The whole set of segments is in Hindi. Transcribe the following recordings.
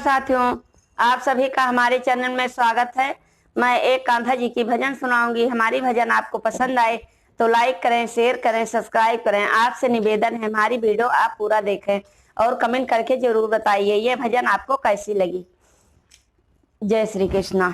साथियों, आप सभी का हमारे चैनल में स्वागत है। मैं एक कान्हा जी की भजन सुनाऊंगी। हमारी भजन आपको पसंद आए तो लाइक करें, शेयर करें, सब्सक्राइब करें। आपसे निवेदन है हमारी वीडियो आप पूरा देखें और कमेंट करके जरूर बताइए ये भजन आपको कैसी लगी। जय श्री कृष्णा।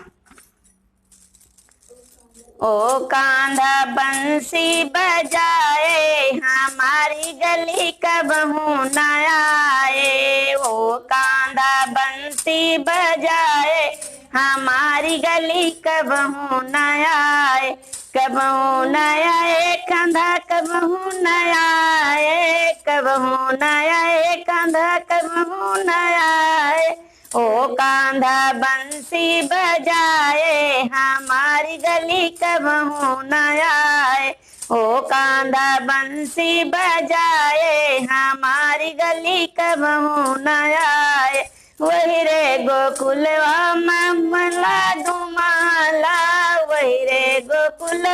ओ कांधा बंसी बजाए हमारी गली कबहू न आए। ओ कांधा बंसी बजाए हमारी गली कबहू न आए। कबहू न आए कांधा कबहू न आए। कबहू न आए कांधा कबहू न आए। ओ कांधा बंसी बजाए हमारी गली कबहू न आए। ओ कांधा बंसी बजाए हमारी गली कबहू न आए। वही रे गोकुलवा महला दो महला। वही रे गोकुल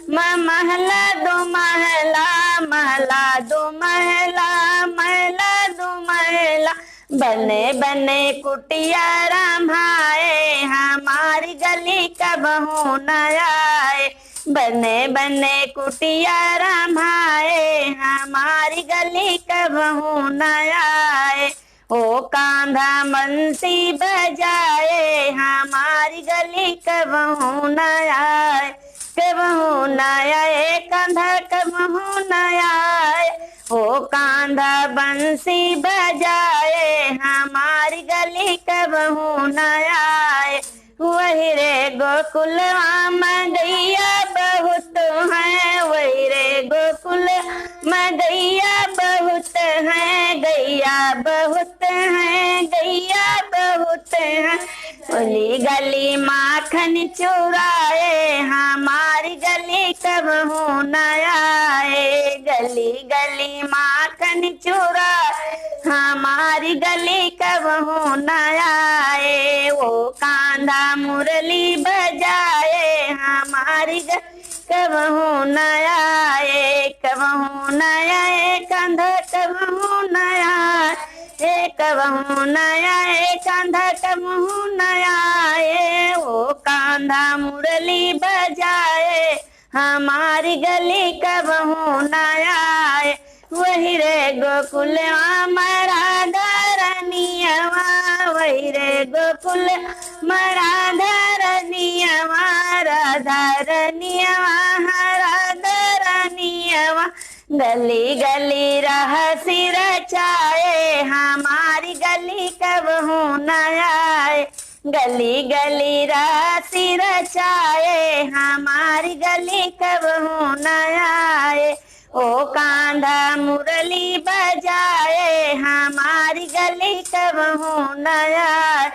महला दो महला। महला दो महला। महला दो महला। बने बने कुटिया रमाए हमारी गली कबहू न आए। बने बने कुटिया रमाए हमारी गली कबहू न आए। ओ कांधा बंसी बजाए हमारी गली कबहू न आए। कबहू न आए कांधा कबहू न आए। ओ कांधा बंसी बजाए हमारी गली कबहू न आए। वही रे गोकुलवा में गैया बहुत है। वही रे गोकुल में गैया बहुत है। गैया बहुत है। गैया बहुत है। गली गली माखन चुराए हमारी गली कबहू न आए। गली गली माखन चुराए हमारी गली कबहू न आए। वो कांधा मुरली बजाए हमारी गली कबहू न आए। कबहू न आए कांधा कबहू न आए। कबहू न आए कांधा कबहू न आए। वो कांधा मुरली बजाए हमारी गली कबहू न आए। वही रे गोकुलवा राधा रानियवा। वही रे गोकुल राधा रानियवा। राधा रानियवा। राधा रानियवा। गली गली रहसी रचाए हमारी गली कबहू न आए। गली गली रहसी रचाए हमारी गली कबहू न आए। ओ कांधा मुरली बजाए हमारी गली कबहू न आए।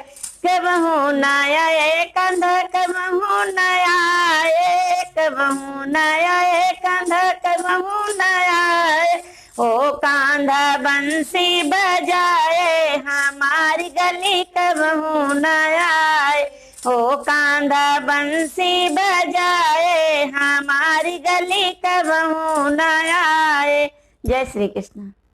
कबहू न आए कांधा कबहू न आए। कबहू न आए कांधा कबहू न आए। ओ कांधा बंसी बजाए हमारी गली कबहू न आए। ओ कांधा बंसी बजाए हमारी गली कबहू न आए। जय श्री कृष्ण।